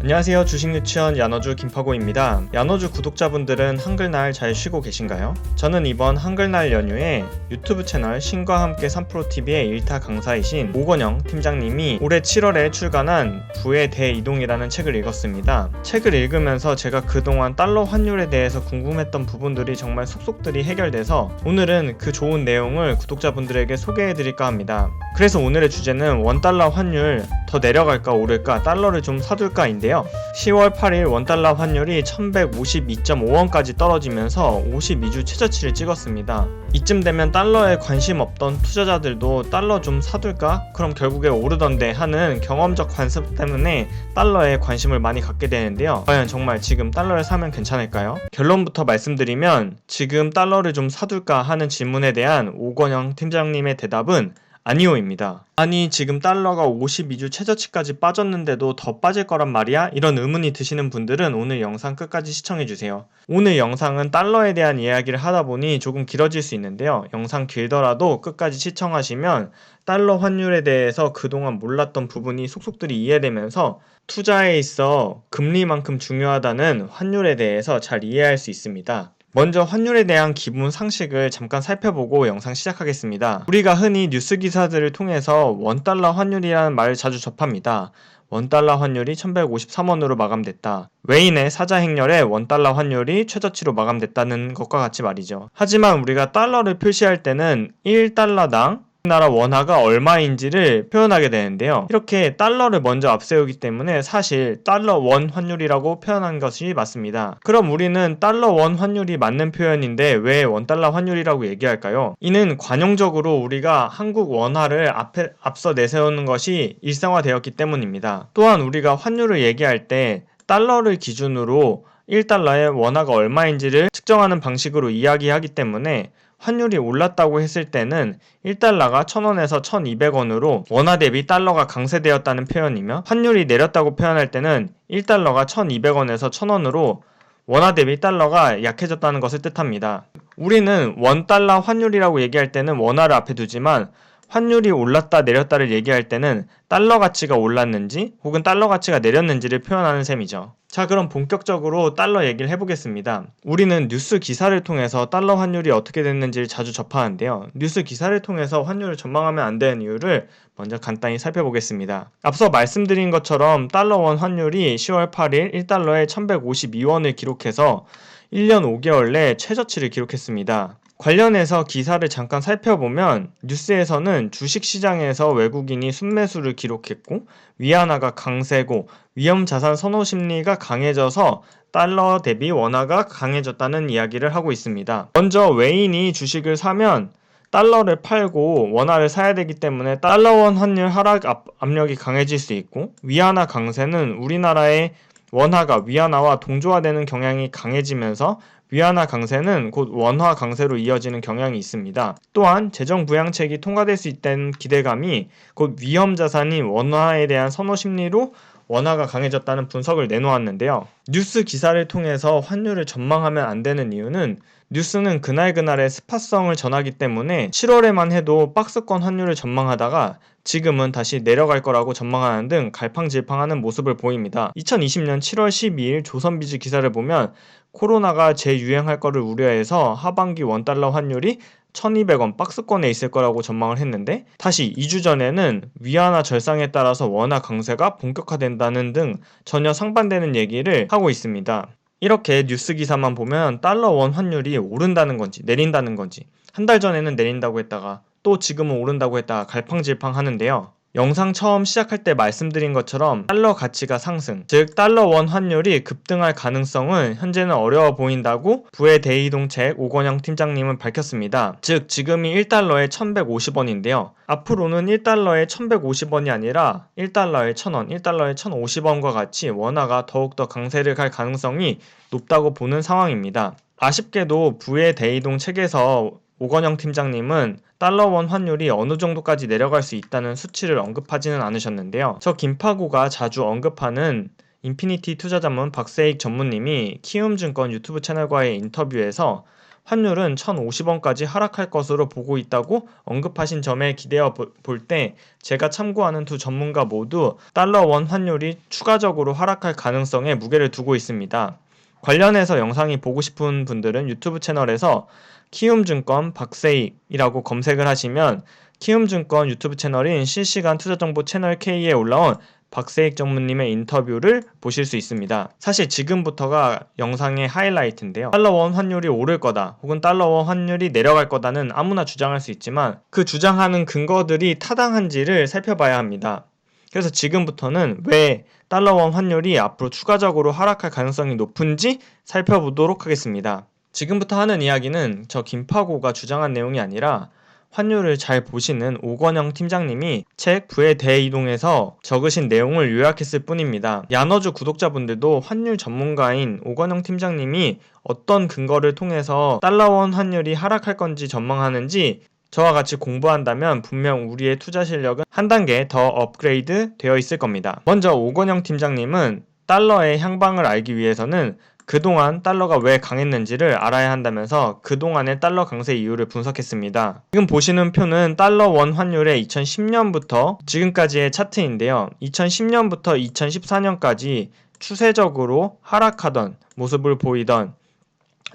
안녕하세요. 주식유치원 야너주 김파고입니다. 야너주 구독자분들은 한글날 잘 쉬고 계신가요? 저는 이번 한글날 연휴에 유튜브 채널 신과 함께 3프로TV의 일타 강사이신 오건영 팀장님이 올해 7월에 출간한 부의 대이동이라는 책을 읽었습니다. 책을 읽으면서 제가 그동안 달러 환율에 대해서 궁금했던 부분들이 정말 속속들이 해결돼서 오늘은 그 좋은 내용을 구독자분들에게 소개해드릴까 합니다. 그래서 오늘의 주제는 원달러 환율 더 내려갈까 오를까 달러를 좀 사둘까인데요. 10월 8일 원달러 환율이 1152.5원까지 떨어지면서 52주 최저치를 찍었습니다. 이쯤 되면 달러에 관심 없던 투자자들도 달러 좀 사둘까? 그럼 결국에 오르던데 하는 경험적 관습 때문에 달러에 관심을 많이 갖게 되는데요. 과연 정말 지금 달러를 사면 괜찮을까요? 결론부터 말씀드리면 지금 달러를 좀 사둘까 하는 질문에 대한 오건영 팀장님의 대답은 아니오입니다. 아니 지금 달러가 52주 최저치까지 빠졌는데도 더 빠질 거란 말이야? 이런 의문이 드시는 분들은 오늘 영상 끝까지 시청해주세요. 오늘 영상은 달러에 대한 이야기를 하다 보니 조금 길어질 수 있는데요. 영상 길더라도 끝까지 시청하시면 달러 환율에 대해서 그동안 몰랐던 부분이 속속들이 이해되면서 투자에 있어 금리만큼 중요하다는 환율에 대해서 잘 이해할 수 있습니다. 먼저 환율에 대한 기본 상식을 잠깐 살펴보고 영상 시작하겠습니다. 우리가 흔히 뉴스 기사들을 통해서 원달러 환율이라는 말을 자주 접합니다. 원달러 환율이 1153원으로 마감됐다. 외인의 사자 행렬에 원달러 환율이 최저치로 마감됐다는 것과 같이 말이죠. 하지만 우리가 달러를 표시할 때는 1달러당 우리나라 원화가 얼마인지를 표현하게 되는데요. 이렇게 달러를 먼저 앞세우기 때문에 사실 달러 원 환율이라고 표현한 것이 맞습니다. 그럼 우리는 달러 원 환율이 맞는 표현인데 왜 원달러 환율이라고 얘기할까요? 이는 관용적으로 우리가 한국 원화를 앞서 내세우는 것이 일상화되었기 때문입니다. 또한 우리가 환율을 얘기할 때 달러를 기준으로 1달러의 원화가 얼마인지를 측정하는 방식으로 이야기하기 때문에 환율이 올랐다고 했을 때는 1달러가 1000원에서 1200원으로 원화 대비 달러가 강세되었다는 표현이며 환율이 내렸다고 표현할 때는 1달러가 1200원에서 1000원으로 원화 대비 달러가 약해졌다는 것을 뜻합니다. 우리는 원달러 환율이라고 얘기할 때는 원화를 앞에 두지만 환율이 올랐다 내렸다를 얘기할 때는 달러 가치가 올랐는지 혹은 달러 가치가 내렸는지를 표현하는 셈이죠. 자, 그럼 본격적으로 달러 얘기를 해보겠습니다. 우리는 뉴스 기사를 통해서 달러 환율이 어떻게 됐는지를 자주 접하는데요. 뉴스 기사를 통해서 환율을 전망하면 안 되는 이유를 먼저 간단히 살펴보겠습니다. 앞서 말씀드린 것처럼 달러 원 환율이 10월 8일 1달러에 1152원을 기록해서 1년 5개월 내 최저치를 기록했습니다. 관련해서 기사를 잠깐 살펴보면 뉴스에서는 주식시장에서 외국인이 순매수를 기록했고 위안화가 강세고 위험자산 선호 심리가 강해져서 달러 대비 원화가 강해졌다는 이야기를 하고 있습니다. 먼저 외인이 주식을 사면 달러를 팔고 원화를 사야 되기 때문에 달러원 환율 하락 압력이 강해질 수 있고 위안화 강세는 우리나라의 원화가 위안화와 동조화되는 경향이 강해지면서 위안화 강세는 곧 원화 강세로 이어지는 경향이 있습니다. 또한 재정부양책이 통과될 수 있다는 기대감이 곧 위험자산인 원화에 대한 선호 심리로 원화가 강해졌다는 분석을 내놓았는데요. 뉴스 기사를 통해서 환율을 전망하면 안 되는 이유는 뉴스는 그날그날의 스팟성을 전하기 때문에 7월에만 해도 박스권 환율을 전망하다가 지금은 다시 내려갈 거라고 전망하는 등 갈팡질팡하는 모습을 보입니다. 2020년 7월 12일 조선비즈 기사를 보면 코로나가 재유행할 거를 우려해서 하반기 원달러 환율이 1200원 박스권에 있을 거라고 전망을 했는데 다시 2주 전에는 위안화 절상에 따라서 원화 강세가 본격화된다는 등 전혀 상반되는 얘기를 하고 있습니다. 이렇게 뉴스 기사만 보면 달러 원 환율이 오른다는 건지 내린다는 건지 한 달 전에는 내린다고 했다가 또 지금은 오른다고 했다가 갈팡질팡 하는데요. 영상 처음 시작할 때 말씀드린 것처럼 달러 가치가 상승, 즉 달러 원 환율이 급등할 가능성은 현재는 어려워 보인다고 부의 대이동책 오건영 팀장님은 밝혔습니다. 즉 지금이 1달러에 1150원인데요. 앞으로는 1달러에 1150원이 아니라 1달러에 1000원, 1달러에 1050원과 같이 원화가 더욱더 강세를 갈 가능성이 높다고 보는 상황입니다. 아쉽게도 부의 대이동 책에서 오건영 팀장님은 달러원 환율이 어느 정도까지 내려갈 수 있다는 수치를 언급하지는 않으셨는데요. 저 김파고가 자주 언급하는 인피니티 투자자문 박세익 전무님이 키움증권 유튜브 채널과의 인터뷰에서 환율은 1,050원까지 하락할 것으로 보고 있다고 언급하신 점에 기대어 볼 때 제가 참고하는 두 전문가 모두 달러 원 환율이 추가적으로 하락할 가능성에 무게를 두고 있습니다. 관련해서 영상이 보고 싶은 분들은 유튜브 채널에서 키움증권 박세익이라고 검색을 하시면 키움증권 유튜브 채널인 실시간 투자정보 채널 K에 올라온 박세익 전무님의 인터뷰를 보실 수 있습니다. 사실 지금부터가 영상의 하이라이트인데요. 달러원 환율이 오를 거다 혹은 달러원 환율이 내려갈 거다는 아무나 주장할 수 있지만 그 주장하는 근거들이 타당한지를 살펴봐야 합니다. 그래서 지금부터는 왜 달러원 환율이 앞으로 추가적으로 하락할 가능성이 높은지 살펴보도록 하겠습니다. 지금부터 하는 이야기는 저 김파고가 주장한 내용이 아니라 환율을 잘 보시는 오건영 팀장님이 책 부의 대이동에서 적으신 내용을 요약했을 뿐입니다. 야너주 구독자분들도 환율 전문가인 오건영 팀장님이 어떤 근거를 통해서 달러원 환율이 하락할 건지 전망하는지 저와 같이 공부한다면 분명 우리의 투자 실력은 한 단계 더 업그레이드 되어 있을 겁니다. 먼저 오건영 팀장님은 달러의 향방을 알기 위해서는 그동안 달러가 왜 강했는지를 알아야 한다면서 그동안의 달러 강세 이유를 분석했습니다. 지금 보시는 표는 달러 원 환율의 2010년부터 지금까지의 차트인데요. 2010년부터 2014년까지 추세적으로 하락하던 모습을 보이던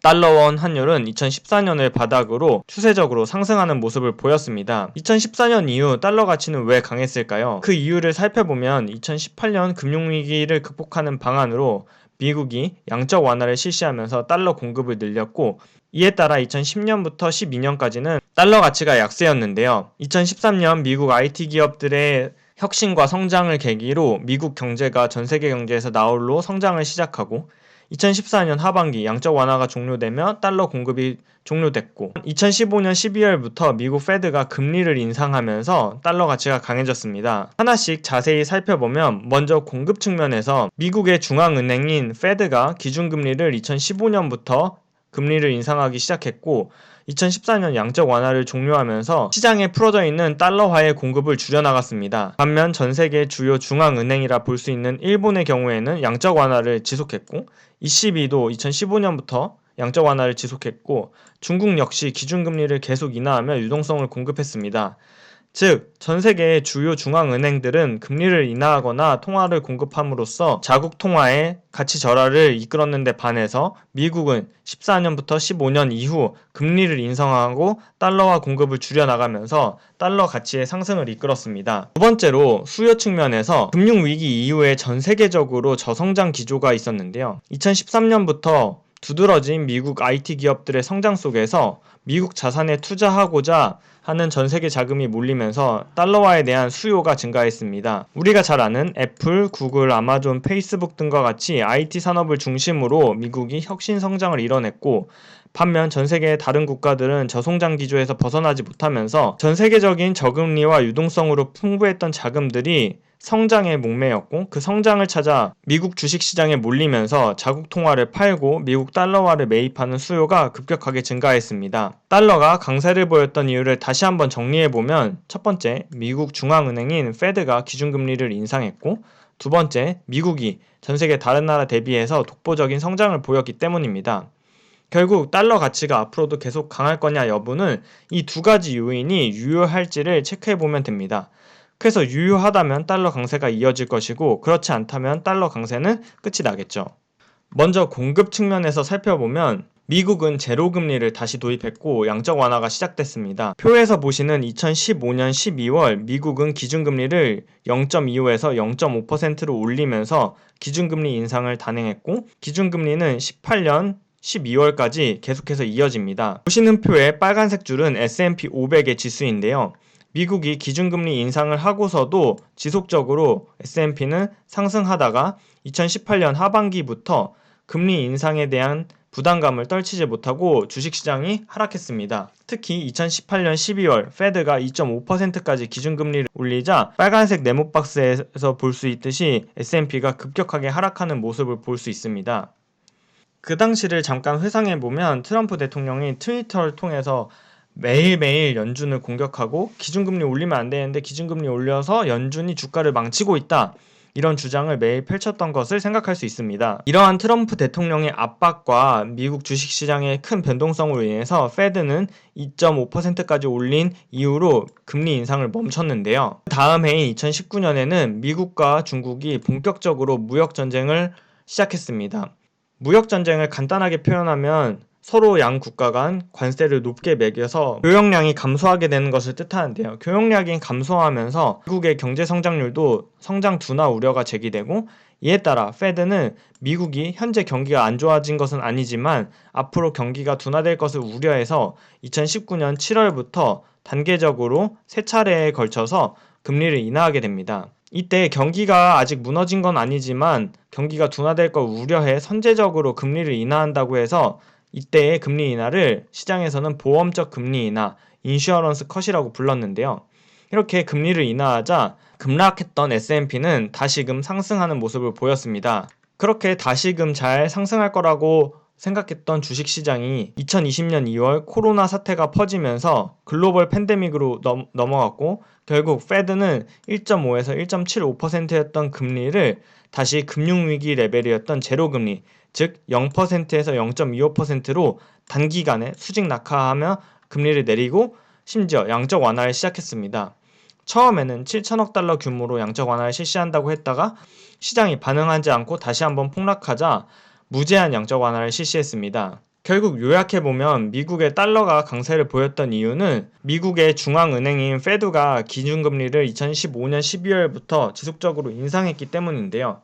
달러원 환율은 2014년을 바닥으로 추세적으로 상승하는 모습을 보였습니다. 2014년 이후 달러 가치는 왜 강했을까요? 그 이유를 살펴보면 2018년 금융위기를 극복하는 방안으로 미국이 양적 완화를 실시하면서 달러 공급을 늘렸고 이에 따라 2010년부터 12년까지는 달러 가치가 약세였는데요. 2013년 미국 IT 기업들의 혁신과 성장을 계기로 미국 경제가 전 세계 경제에서 나홀로 성장을 시작하고 2014년 하반기 양적 완화가 종료되며 달러 공급이 종료됐고 2015년 12월부터 미국 페드가 금리를 인상하면서 달러 가치가 강해졌습니다. 하나씩 자세히 살펴보면 먼저 공급 측면에서 미국의 중앙은행인 페드가 기준금리를 2015년부터 금리를 인상하기 시작했고 2014년 양적 완화를 종료하면서 시장에 풀어져 있는 달러화의 공급을 줄여나갔습니다. 반면 전 세계 주요 중앙은행이라 볼 수 있는 일본의 경우에는 양적 완화를 지속했고 ECB도 2015년부터 양적 완화를 지속했고 중국 역시 기준금리를 계속 인하하며 유동성을 공급했습니다. 즉, 전 세계의 주요 중앙은행들은 금리를 인하하거나 통화를 공급함으로써 자국 통화의 가치 절하를 이끌었는데 반해서 미국은 14년부터 15년 이후 금리를 인상하고 달러화 공급을 줄여나가면서 달러 가치의 상승을 이끌었습니다. 두 번째로 수요 측면에서 금융위기 이후에 전 세계적으로 저성장 기조가 있었는데요. 2013년부터 두드러진 미국 IT 기업들의 성장 속에서 미국 자산에 투자하고자 하는 전 세계 자금이 몰리면서 달러화에 대한 수요가 증가했습니다. 우리가 잘 아는 애플, 구글, 아마존, 페이스북 등과 같이 IT 산업을 중심으로 미국이 혁신 성장을 이뤄냈고 반면 전 세계의 다른 국가들은 저성장 기조에서 벗어나지 못하면서 전 세계적인 저금리와 유동성으로 풍부했던 자금들이 성장에 목매였고 그 성장을 찾아 미국 주식시장에 몰리면서 자국 통화를 팔고 미국 달러화를 매입하는 수요가 급격하게 증가했습니다. 달러가 강세를 보였던 이유를 다시 한번 정리해보면 첫 번째, 미국 중앙은행인 페드가 기준금리를 인상했고 두 번째, 미국이 전 세계 다른 나라 대비해서 독보적인 성장을 보였기 때문입니다. 결국 달러 가치가 앞으로도 계속 강할 거냐 여부는 이 두 가지 요인이 유효할지를 체크해보면 됩니다. 그래서 유효하다면 달러 강세가 이어질 것이고 그렇지 않다면 달러 강세는 끝이 나겠죠. 먼저 공급 측면에서 살펴보면 미국은 제로금리를 다시 도입했고 양적 완화가 시작됐습니다. 표에서 보시는 2015년 12월 미국은 기준금리를 0.25에서 0.5%로 올리면서 기준금리 인상을 단행했고 기준금리는 18년 12월까지 계속해서 이어집니다. 보시는 표의 빨간색 줄은 S&P 500의 지수인데요. 미국이 기준금리 인상을 하고서도 지속적으로 S&P는 상승하다가 2018년 하반기부터 금리 인상에 대한 부담감을 떨치지 못하고 주식시장이 하락했습니다. 특히 2018년 12월 페드가 2.5%까지 기준금리를 올리자 빨간색 네모박스에서 볼 수 있듯이 S&P가 급격하게 하락하는 모습을 볼 수 있습니다. 그 당시를 잠깐 회상해보면 트럼프 대통령이 트위터를 통해서 매일매일 연준을 공격하고 기준금리 올리면 안 되는데 기준금리 올려서 연준이 주가를 망치고 있다. 이런 주장을 매일 펼쳤던 것을 생각할 수 있습니다. 이러한 트럼프 대통령의 압박과 미국 주식시장의 큰 변동성으로 인해서 페드는 2.5%까지 올린 이후로 금리 인상을 멈췄는데요. 다음 해인 2019년에는 미국과 중국이 본격적으로 무역전쟁을 시작했습니다. 무역전쟁을 간단하게 표현하면 서로 양 국가 간 관세를 높게 매겨서 교역량이 감소하게 되는 것을 뜻하는데요. 교역량이 감소하면서 미국의 경제 성장률도 성장 둔화 우려가 제기되고, 이에 따라 페드는 미국이 현재 경기가 안 좋아진 것은 아니지만 앞으로 경기가 둔화될 것을 우려해서 2019년 7월부터 단계적으로 세 차례에 걸쳐서 금리를 인하하게 됩니다. 이때 경기가 아직 무너진 건 아니지만 경기가 둔화될 걸 우려해 선제적으로 금리를 인하한다고 해서 이때의 금리 인하를 시장에서는 보험적 금리 인하, 인슈어런스 컷이라고 불렀는데요. 이렇게 금리를 인하하자 급락했던 S&P는 다시금 상승하는 모습을 보였습니다. 그렇게 다시금 잘 상승할 거라고 생각했던 주식시장이 2020년 2월 코로나 사태가 퍼지면서 글로벌 팬데믹으로 넘어갔고, 결국 페드는 1.5에서 1.75%였던 금리를 다시 금융위기 레벨이었던 제로금리, 즉 0%에서 0.25%로 단기간에 수직 낙하하며 금리를 내리고 심지어 양적 완화를 시작했습니다. 처음에는 7천억 달러 규모로 양적 완화를 실시한다고 했다가 시장이 반응하지 않고 다시 한번 폭락하자 무제한 양적 완화를 실시했습니다. 결국 요약해보면 미국의 달러가 강세를 보였던 이유는 미국의 중앙은행인 페드가 기준금리를 2015년 12월부터 지속적으로 인상했기 때문인데요.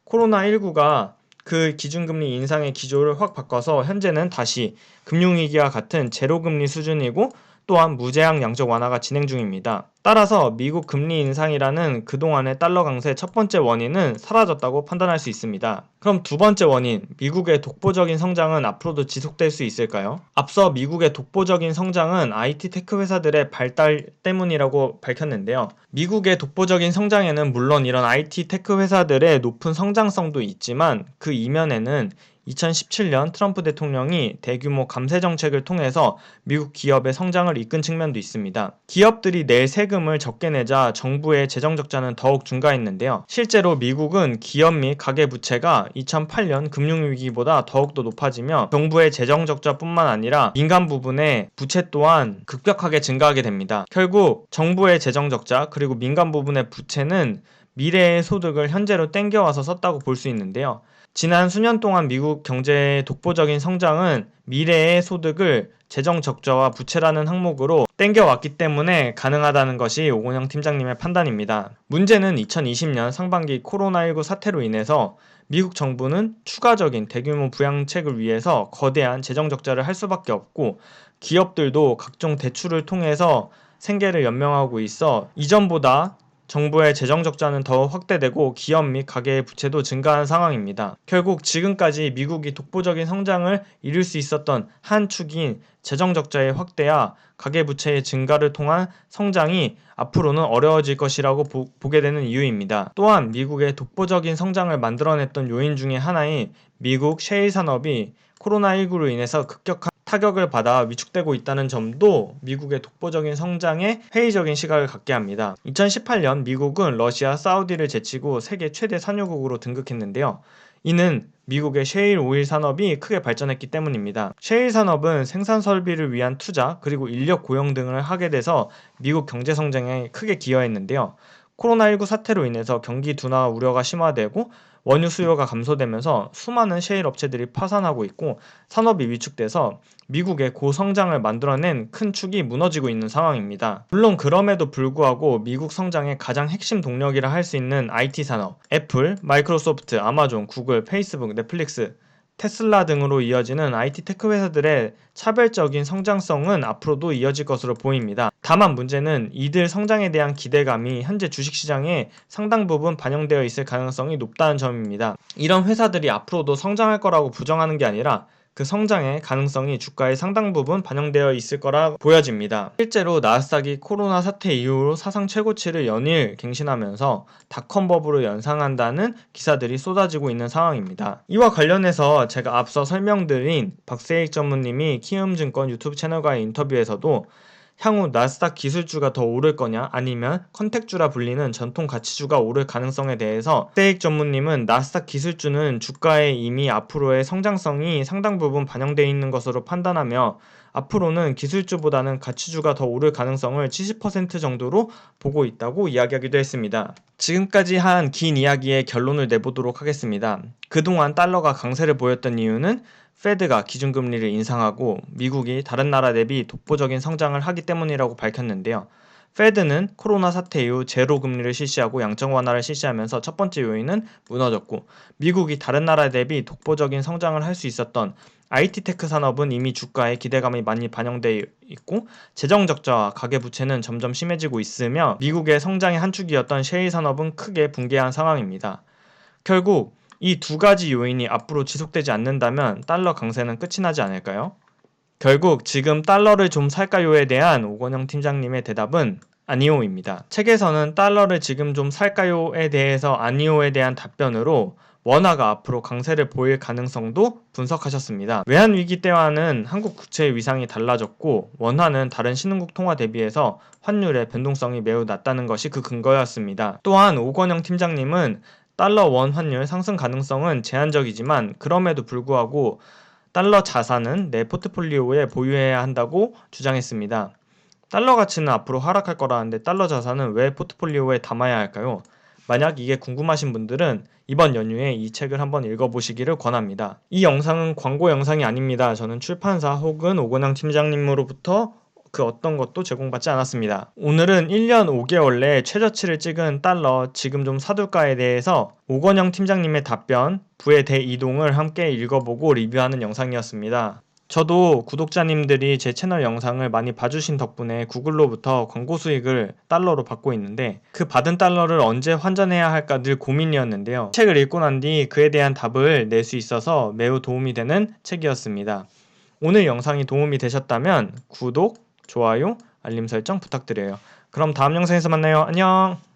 코로나19가 그 기준금리 인상의 기조를 확 바꿔서 현재는 다시 금융위기와 같은 제로금리 수준이고, 또한 무제한 양적 완화가 진행 중입니다. 따라서 미국 금리 인상이라는 그동안의 달러 강세의 첫 번째 원인은 사라졌다고 판단할 수 있습니다. 그럼 두 번째 원인, 미국의 독보적인 성장은 앞으로도 지속될 수 있을까요? 앞서 미국의 독보적인 성장은 IT 테크 회사들의 발달 때문이라고 밝혔는데요. 미국의 독보적인 성장에는 물론 이런 IT 테크 회사들의 높은 성장성도 있지만 그 이면에는 2017년 트럼프 대통령이 대규모 감세 정책을 통해서 미국 기업의 성장을 이끈 측면도 있습니다. 기업들이 낼 세금을 적게 내자 정부의 재정 적자는 더욱 증가했는데요. 실제로 미국은 기업 및 가계부채가 2008년 금융위기보다 더욱더 높아지며 정부의 재정 적자뿐만 아니라 민간 부분의 부채 또한 급격하게 증가하게 됩니다. 결국 정부의 재정 적자 그리고 민간 부분의 부채는 미래의 소득을 현재로 땡겨와서 썼다고 볼 수 있는데요. 지난 수년 동안 미국 경제의 독보적인 성장은 미래의 소득을 재정 적자와 부채라는 항목으로 땡겨왔기 때문에 가능하다는 것이 오건영 팀장님의 판단입니다. 문제는 2020년 상반기 코로나19 사태로 인해서 미국 정부는 추가적인 대규모 부양책을 위해서 거대한 재정 적자를 할 수밖에 없고, 기업들도 각종 대출을 통해서 생계를 연명하고 있어 이전보다 정부의 재정 적자는 더 확대되고 기업 및 가계의 부채도 증가한 상황입니다. 결국 지금까지 미국이 독보적인 성장을 이룰 수 있었던 한 축인 재정 적자의 확대와 가계 부채의 증가를 통한 성장이 앞으로는 어려워질 것이라고 보게 되는 이유입니다. 또한 미국의 독보적인 성장을 만들어냈던 요인 중에 하나인 미국 셰일 산업이 코로나19로 인해서 급격한 타격을 받아 위축되고 있다는 점도 미국의 독보적인 성장에 회의적인 시각을 갖게 합니다. 2018년 미국은 러시아, 사우디를 제치고 세계 최대 산유국으로 등극했는데요. 이는 미국의 셰일 오일 산업이 크게 발전했기 때문입니다. 셰일 산업은 생산 설비를 위한 투자 그리고 인력 고용 등을 하게 돼서 미국 경제 성장에 크게 기여했는데요. 코로나19 사태로 인해서 경기 둔화 우려가 심화되고 원유 수요가 감소되면서 수많은 셰일 업체들이 파산하고 있고 산업이 위축돼서 미국의 고성장을 만들어낸 큰 축이 무너지고 있는 상황입니다. 물론 그럼에도 불구하고 미국 성장의 가장 핵심 동력이라 할 수 있는 IT 산업, 애플, 마이크로소프트, 아마존, 구글, 페이스북, 넷플릭스, 테슬라 등으로 이어지는 IT 테크 회사들의 차별적인 성장성은 앞으로도 이어질 것으로 보입니다. 다만 문제는 이들 성장에 대한 기대감이 현재 주식시장에 상당 부분 반영되어 있을 가능성이 높다는 점입니다. 이런 회사들이 앞으로도 성장할 거라고 부정하는 게 아니라 그 성장의 가능성이 주가에 상당 부분 반영되어 있을 거라 보여집니다. 실제로 나스닥이 코로나 사태 이후로 사상 최고치를 연일 갱신하면서 닷컴 버블을 연상한다는 기사들이 쏟아지고 있는 상황입니다. 이와 관련해서 제가 앞서 설명드린 박세익 전무님이 키움증권 유튜브 채널과의 인터뷰에서도 향후 나스닥 기술주가 더 오를 거냐 아니면 컨텍주라 불리는 전통 가치주가 오를 가능성에 대해서 세익 전무님은 나스닥 기술주는 주가에 이미 앞으로의 성장성이 상당 부분 반영되어 있는 것으로 판단하며 앞으로는 기술주보다는 가치주가 더 오를 가능성을 70% 정도로 보고 있다고 이야기하기도 했습니다. 지금까지 한 긴 이야기의 결론을 내보도록 하겠습니다. 그동안 달러가 강세를 보였던 이유는 페드가 기준금리를 인상하고 미국이 다른 나라 대비 독보적인 성장을 하기 때문이라고 밝혔는데요. 페드는 코로나 사태 이후 제로 금리를 실시하고 양적 완화를 실시하면서 첫 번째 요인은 무너졌고, 미국이 다른 나라 대비 독보적인 성장을 할 수 있었던 IT 테크 산업은 이미 주가에 기대감이 많이 반영되어 있고, 재정 적자와 가계부채는 점점 심해지고 있으며 미국의 성장의 한 축이었던 셰일 산업은 크게 붕괴한 상황입니다. 결국 이 두 가지 요인이 앞으로 지속되지 않는다면 달러 강세는 끝이 나지 않을까요? 결국 지금 달러를 좀 살까요에 대한 오건영 팀장님의 대답은 아니오입니다. 책에서는 달러를 지금 좀 살까요에 대해서 아니오에 대한 답변으로 원화가 앞으로 강세를 보일 가능성도 분석하셨습니다. 외환위기 때와는 한국 국채의 위상이 달라졌고 원화는 다른 신흥국 통화 대비해서 환율의 변동성이 매우 낮다는 것이 그 근거였습니다. 또한 오건영 팀장님은 달러 원 환율 상승 가능성은 제한적이지만 그럼에도 불구하고 달러 자산은 내 포트폴리오에 보유해야 한다고 주장했습니다. 달러 가치는 앞으로 하락할 거라는데 달러 자산은 왜 포트폴리오에 담아야 할까요? 만약 이게 궁금하신 분들은 이번 연휴에 이 책을 한번 읽어보시기를 권합니다. 이 영상은 광고 영상이 아닙니다. 저는 출판사 혹은 오건영 팀장님으로부터 그 어떤 것도 제공받지 않았습니다. 오늘은 1년 5개월 내 최저치를 찍은 달러 지금 좀 사둘까에 대해서 오건영 팀장님의 답변, 부의 대이동을 함께 읽어보고 리뷰하는 영상이었습니다. 저도 구독자님들이 제 채널 영상을 많이 봐주신 덕분에 구글로부터 광고 수익을 달러로 받고 있는데 그 받은 달러를 언제 환전해야 할까 늘 고민이었는데요. 책을 읽고 난 뒤 그에 대한 답을 낼 수 있어서 매우 도움이 되는 책이었습니다. 오늘 영상이 도움이 되셨다면 구독, 좋아요, 알림 설정 부탁드려요. 그럼 다음 영상에서 만나요. 안녕!